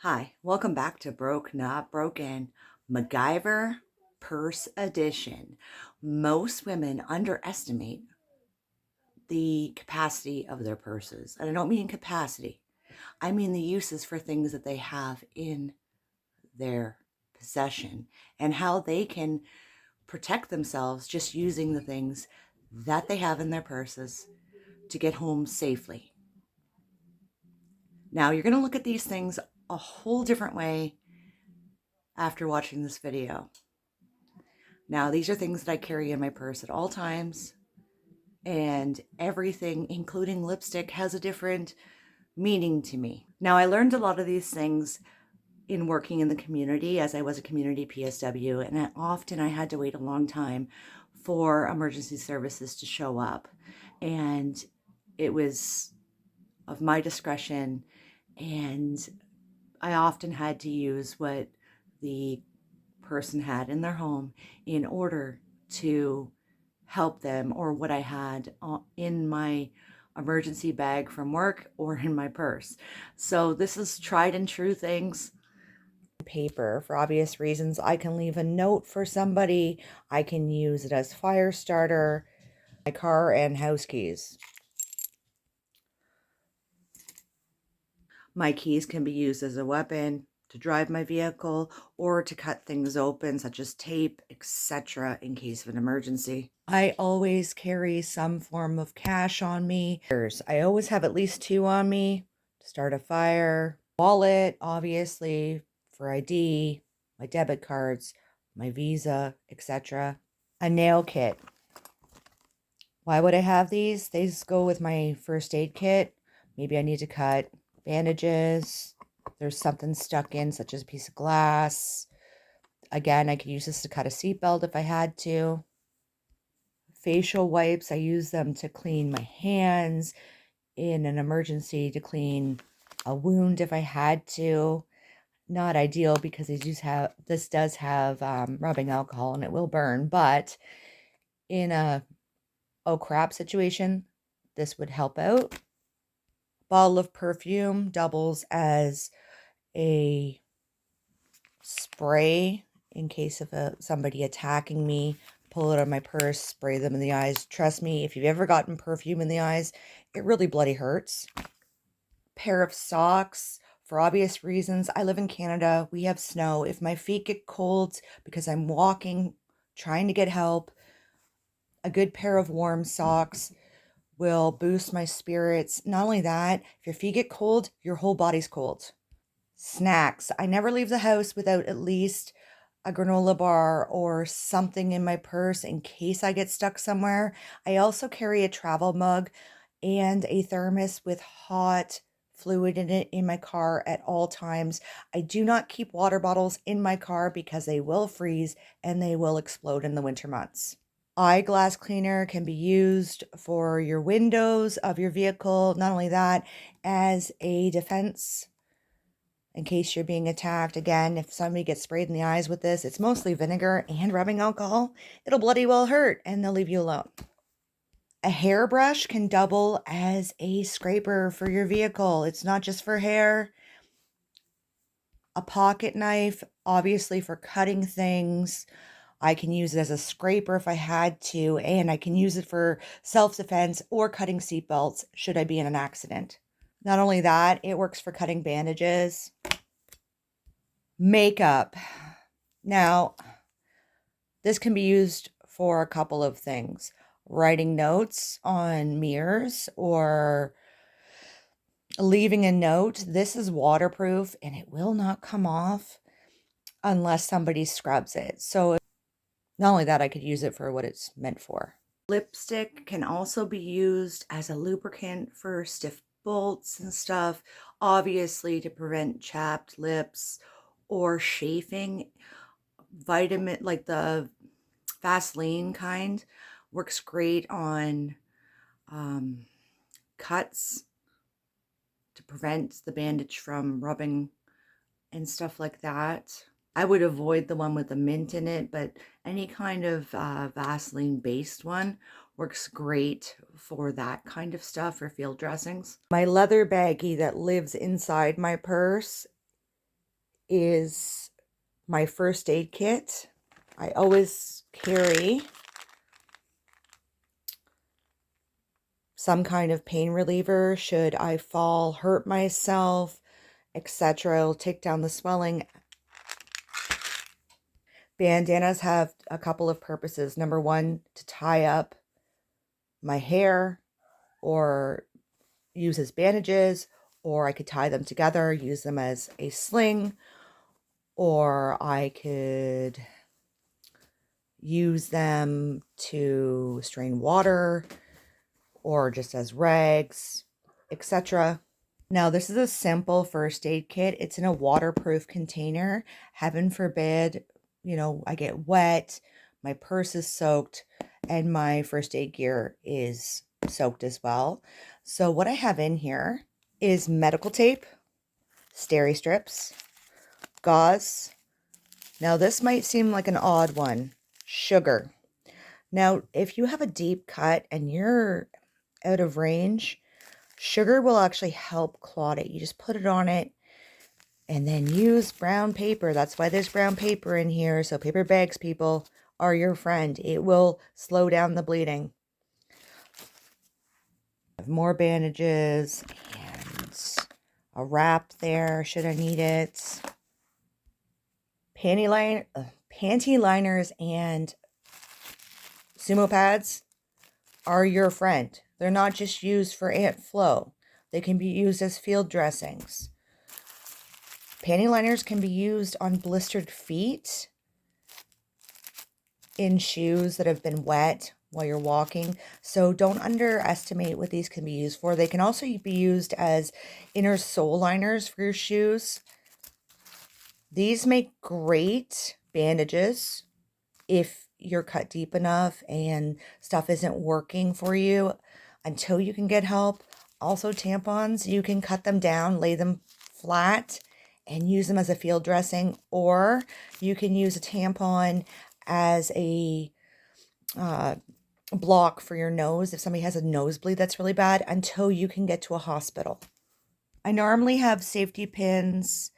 Hi, welcome back to Broke Not Broken, MacGyver Purse Edition. Most women underestimate the capacity of their purses. And I don't mean capacity, I mean the uses for things that they have in their possession and how they can protect themselves just using the things that they have in their purses to get home safely. Now, you're going to look at these things a whole different way after watching this video. Now, these are things that I carry in my purse at all times, and everything, including lipstick, has a different meaning to me. Now, I learned a lot of these things in working in the community as I was a community PSW, and often I had to wait a long time for emergency services to show up. And it was of my discretion, and I often had to use what the person had in their home in order to help them, or what I had in my emergency bag from work or in my purse. So this is tried and true things. Paper, for obvious reasons. I can leave a note for somebody. I can use it as fire starter. My car and house keys. My keys can be used as a weapon to drive my vehicle or to cut things open, such as tape, etc., in case of an emergency. I always carry some form of cash on me. I always have at least 2 on me to start a fire. Wallet, obviously, for ID, my debit cards, my Visa, etc. A nail kit. Why would I have these? These go with my first aid kit. Maybe I need to cut bandages. There's something stuck in, such as a piece of glass. Again, I could use this to cut a seatbelt if I had to. Facial wipes, I use them to clean my hands in an emergency, to clean a wound if I had to. Not ideal because this does have rubbing alcohol and it will burn, but in a oh crap situation, this would help out. Bottle of perfume doubles as a spray in case of somebody attacking me. Pull it out of my purse, spray them in the eyes. Trust me, if you've ever gotten perfume in the eyes, it really bloody hurts. Pair of socks, for obvious reasons. I live in Canada. We have snow. If my feet get cold because I'm walking, trying to get help, a good pair of warm socks will boost my spirits. Not only that, if your feet get cold, your whole body's cold. Snacks. I never leave the house without at least a granola bar or something in my purse in case I get stuck somewhere. I also carry a travel mug and a thermos with hot fluid in it in my car at all times. I do not keep water bottles in my car because they will freeze and they will explode in the winter months. Eyeglass cleaner can be used for your windows of your vehicle. Not only that, as a defense in case you're being attacked. Again, if somebody gets sprayed in the eyes with this, it's mostly vinegar and rubbing alcohol. It'll bloody well hurt and they'll leave you alone. A hairbrush can double as a scraper for your vehicle. It's not just for hair. A pocket knife, obviously for cutting things. I can use it as a scraper if I had to, and I can use it for self-defense or cutting seatbelts should I be in an accident. Not only that, it works for cutting bandages. Makeup. Now, this can be used for a couple of things. Writing notes on mirrors or leaving a note. This is waterproof and it will not come off unless somebody scrubs it. So not only that, I could use it for what it's meant for. Lipstick can also be used as a lubricant for stiff bolts and stuff, obviously to prevent chapped lips or chafing. Vitamin, like the Vaseline kind, works great on cuts to prevent the bandage from rubbing and stuff like that. I would avoid the one with the mint in it, but any kind of Vaseline based one works great for that kind of stuff, for field dressings. My leather baggie that lives inside my purse is my first aid kit. I always carry some kind of pain reliever should I fall, hurt myself, etc. It'll take down the swelling. Bandanas have a couple of purposes. Number one, to tie up my hair or use as bandages, or I could tie them together, use them as a sling, or I could use them to strain water or just as rags, etc. Now, this is a simple first aid kit. It's in a waterproof container. Heaven forbid, I get wet, my purse is soaked, and my first aid gear is soaked as well. So what I have in here is medical tape, steri strips, gauze. Now, this might seem like an odd one. Sugar. Now, if you have a deep cut and you're out of range, sugar will actually help clot it. You just put it on it and then use brown paper. That's why there's brown paper in here. So paper bags, people, are your friend. It will slow down the bleeding. I have more bandages and a wrap there should I need it. Panty liners and sumo pads are your friend. They're not just used for Aunt Flo. They can be used as field dressings. Panty liners can be used on blistered feet, in shoes that have been wet while you're walking. So don't underestimate what these can be used for. They can also be used as inner sole liners for your shoes. These make great bandages if you're cut deep enough and stuff isn't working for you until you can get help. Also, tampons, you can cut them down, lay them flat, and use them as a field dressing, or you can use a tampon as a block for your nose if somebody has a nosebleed that's really bad until you can get to a hospital. I normally have safety pins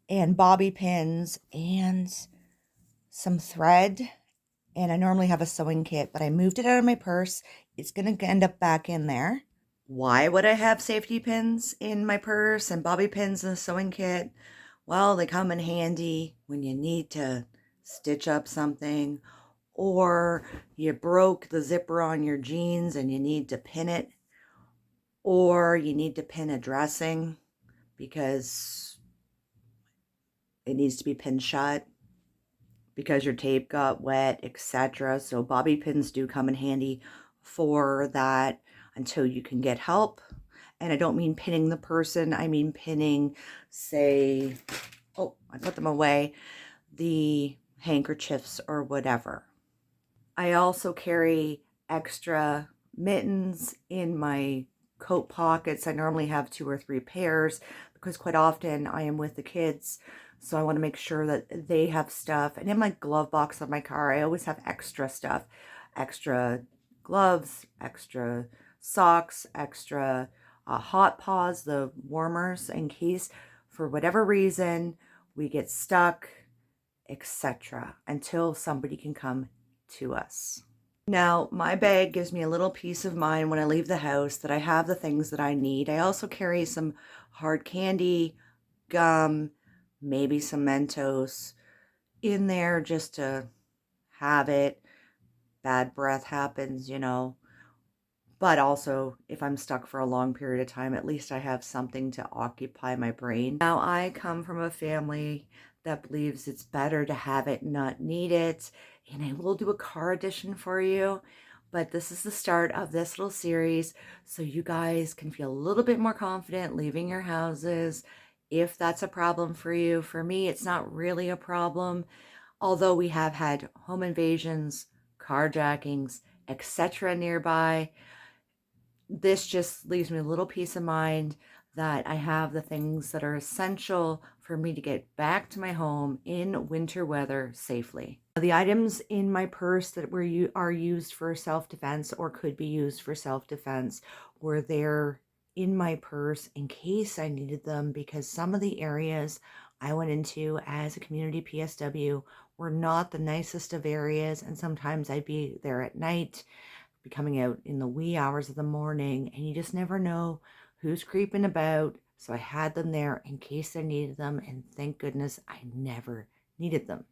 and bobby pins and some thread, and I normally have a sewing kit, but I moved it out of my purse. It's going to end up back in there. Why would I have safety pins in my purse and bobby pins in the sewing kit? Well, they come in handy when you need to stitch up something, or you broke the zipper on your jeans and you need to pin it, or you need to pin a dressing because it needs to be pinned shut because your tape got wet, etc. So bobby pins do come in handy for that until you can get help. And I don't mean pinning the person, I mean pinning, say, oh, I put them away, the handkerchiefs or whatever. I also carry extra mittens in my coat pockets. I normally have 2 or 3 pairs because quite often I am with the kids. So I want to make sure that they have stuff. And in my glove box of my car, I always have extra stuff. Extra gloves, extra socks, extra hot paws, the warmers, in case for whatever reason we get stuck, etc. until somebody can come to us. Now, my bag gives me a little peace of mind when I leave the house that I have the things that I need. I also carry some hard candy, gum, maybe some Mentos in there just to have it. Bad breath happens, But also, if I'm stuck for a long period of time, at least I have something to occupy my brain. Now, I come from a family that believes it's better to have it, not need it. And I will do a car edition for you. But this is the start of this little series, so you guys can feel a little bit more confident leaving your houses if that's a problem for you. For me, it's not really a problem, although we have had home invasions, carjackings, etc. nearby. This just leaves me a little peace of mind that I have the things that are essential for me to get back to my home in winter weather safely. The items in my purse that are used for self-defense or could be used for self-defense were there in my purse in case I needed them, because some of the areas I went into as a community PSW were not the nicest of areas, and sometimes I'd be there at night, be coming out in the wee hours of the morning, and you just never know who's creeping about. So I had them there in case I needed them, and thank goodness I never needed them.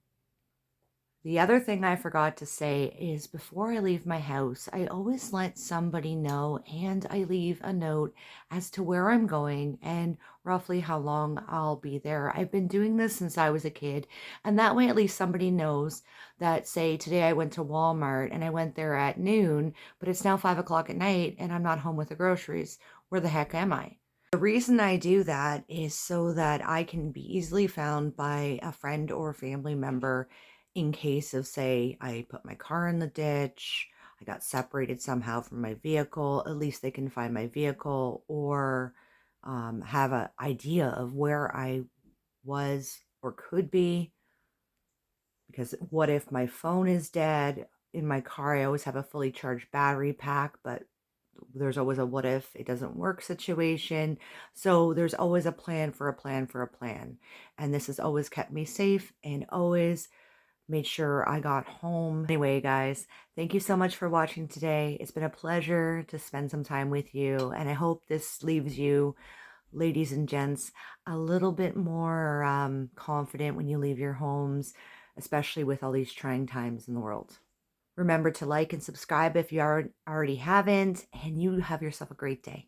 The other thing I forgot to say is before I leave my house, I always let somebody know and I leave a note as to where I'm going and roughly how long I'll be there. I've been doing this since I was a kid, and that way at least somebody knows that, say, today I went to Walmart and I went there at noon, but it's now 5 o'clock at night and I'm not home with the groceries. Where the heck am I? The reason I do that is so that I can be easily found by a friend or family member in case of, say, I put my car in the ditch, I got separated somehow from my vehicle, at least they can find my vehicle or have an idea of where I was or could be. Because what if my phone is dead? In my car, I always have a fully charged battery pack, but there's always a what if it doesn't work situation. So there's always a plan for a plan for a plan. And this has always kept me safe and always made sure I got home. Anyway, guys, thank you so much for watching today. It's been a pleasure to spend some time with you. And I hope this leaves you, ladies and gents, a little bit more confident when you leave your homes, especially with all these trying times in the world. Remember to like and subscribe if you already haven't, and you have yourself a great day.